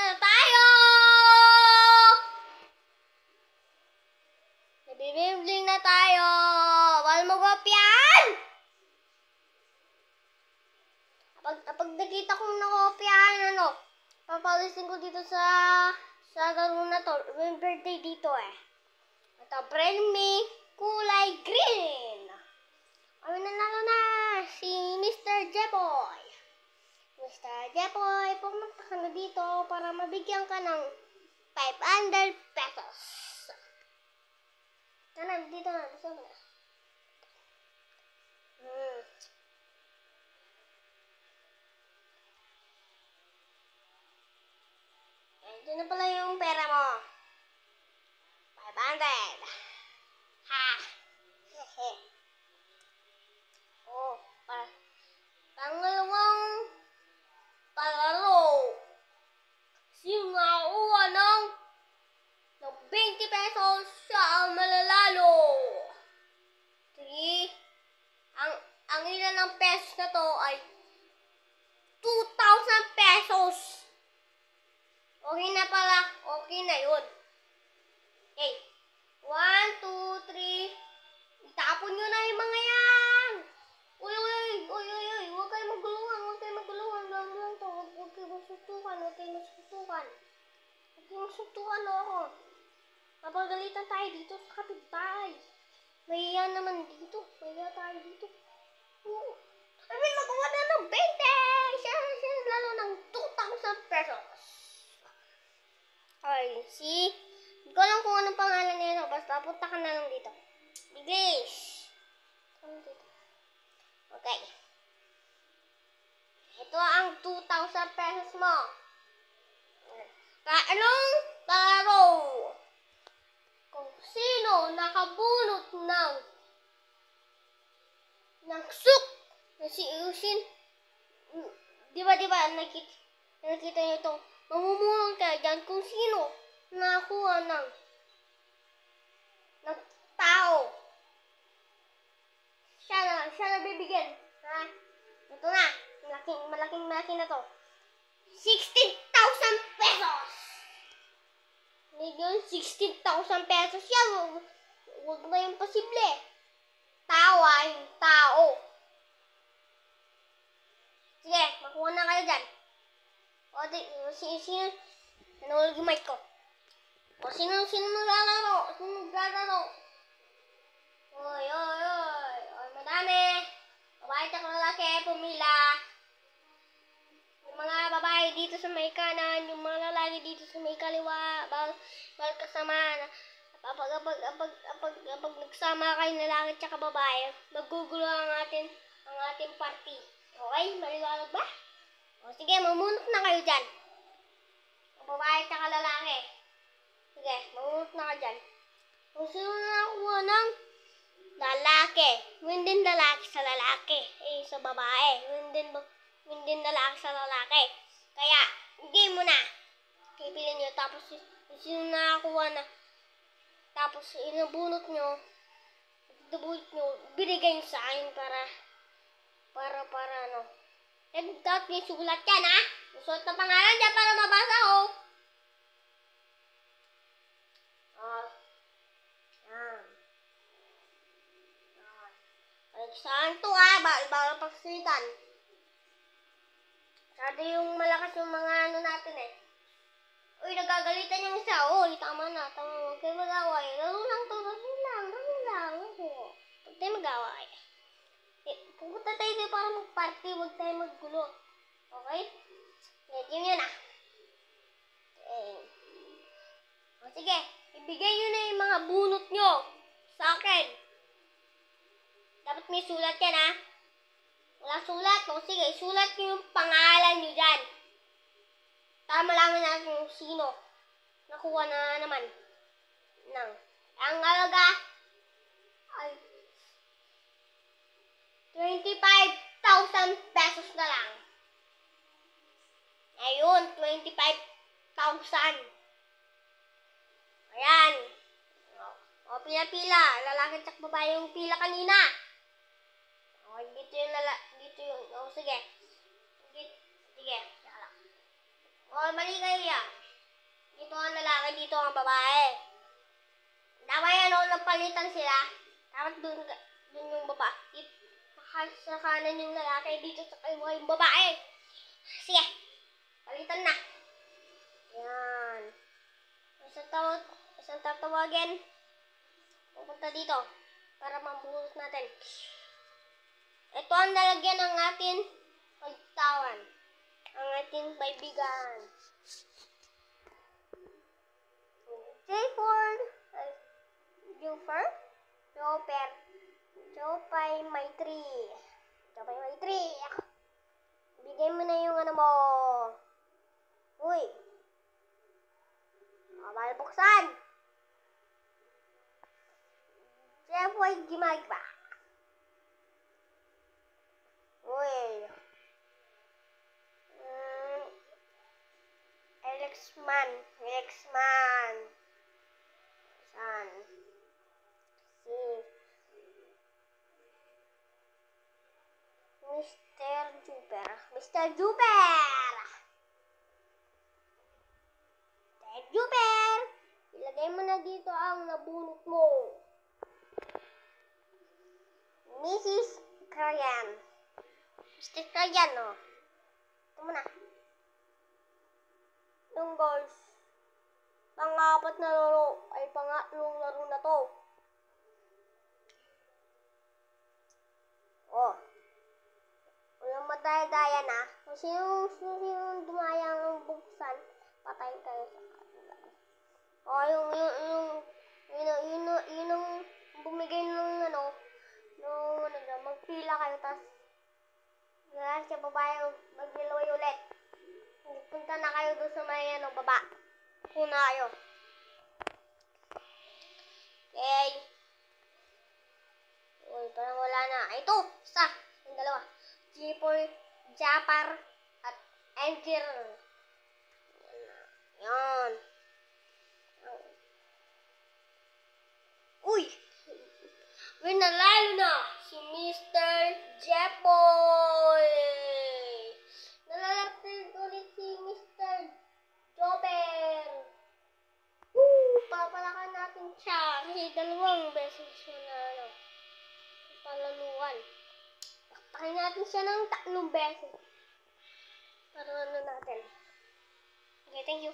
na tayo! Nabibibling na tayo! Bawal magopyahan! Kapag nakita kong nakopyahan, papalisin ko dito sa laro na to. May birthday dito eh. Ito, Brenmy, kulay green. Ay, nanalo na si Mr. Jeboy. Mr. Jeboy, pumunta ka na dito para mabigyan ka ng 500 pesos. Tara, dito na. Gusto mo na. Ito na pala yung pera mo. 500. Ha. Hehe. Oh, pangalawang palaro. Sino nakakuha ng 20 pesos siya ang malalalo. 3. Ang ilan ng pesos na to ay 2,000 pesos. Okay na pala. Okay na yun. Okay. 1, 2, 3. Itapon nyo na yung mga yan. Uy. Huwag kayo maguluhan. Lang to. Huwag kayo masutukan. Ako. Mapagalitan tayo dito sa kapitbahay. Mahiya naman dito. Tayo dito. I mean, magawa na ng 20. Siya lalo ng 2,000 pesos. Okay, see? Hindi ko alam kung anong pangalan nito. Basta punta ka na lang dito. English. Okay. Ito ang 2,000 pesos mo. Anong laro? Kung sino nakabunot ng suk na si Usin. Di ba, nakita nyo ito? Mamumulong kayo dyan kung sino nakakuha ng tao. Siya na bibigyan. Ha? Ito na. Malaking na to. 16,000 pesos. Ngayon, 16,000 pesos yan. Huwag na yung posible. Tao. Sige, makuha na kayo dyan. Sino? Nanulog yung mic ko. Sino maglalaro? Oy, madami. Babae at lalaki, pumila. Yung mga babae dito sa may kanan, yung mga lalaki dito sa may kaliwa, bawal kasama. Kapag nagsama kayo lalaki at babae, magugulo ang ating party. Okay? Maliwanag ba? O sige, mamunot na kayo dyan. Ang babae at lalaki. Sige, mamunot na kayo dyan. Kung sino na nakuha ng lalaki, yun din lalaki sa lalaki. Sa babae, yun din lalaki sa lalaki. Kaya, game mo na. Pipilin nyo, tapos sino nakakuha na. Tapos, inabunot nyo, binigay nyo sa akin para dapat may sulat yan, ha? Sulat na pangalan dyan para mabasa, oh. Saan to, ha? Bawal pagsalitan. Masyado yung malakas yung mga natin, eh. Uy, nagagalitan yung isa. Uy, tama na. Huwag kayo mag-away. Laro lang to. Laro lang. Huwag tayo mag-away. Pupunta tayo dito para mag-party. Huwag tayo mag-gulo. Okay? Game yun, ah. Sige. Ibigay nyo na yung mga bunot nyo sa akin. Dapat may sulat yan, ha? Wala sulat. O sige, sulat nyo yung pangalan nyo dyan. Para malaman natin kung sino nakuha na naman ang halaga ay 25,000 pesos na lang. Ayun, 25,000. Ayan. O, pila-pila. Lalaki at babae yung pila kanina. O, dito yung O, sige. Sige. O, mali kayo yan. Dito ang lalaki, dito ang babae. Dapat yan, napalitan sila. Dapat dun yung babae. Sa kanan yung lalaki, dito sa kaliwa yung babae. Sige, palitan na. Yan. Isang tatawagin. Pupunta dito para mabuhos natin. Ito ang lalagyan ng ating pagtawan. Ang ating kaibigan. J4, Jupiter, Jopay Maitri. Bigay mo na yung ano mo. Uy. Bawal buksan. Jepoy Gimagba. Uy. Elexman. Saan? Si Mr. Juper! Ilagay mo na dito ang nabunot mo. Mrs. Krayan. Mr. Krayan, oh. Ito mo na. Yung guys. Pang-apat na laro ay pangatlong laro na to. Oh. Walang madaya-daya na. Kung sino dumayang buksan, patayin kayo sa kanila. Oh, yun ang bumigay ng magpila kayo, tas lahat siya babae, maglilaway ulit. Punta na kayo doon sa may baba. Kuna kayo. Okay. Uy, parang wala na. Ito, isa. Yung dalawa. Japar at Angel. Yan. Uy! Winalalo na si Mr. Jepoy. Nalalapit ulit si Mr. Joper. Papalakan natin siya kasi dalawang beses siya na palaluan. Pakain natin siya ng 3 beses. Para natin. Okay, thank you.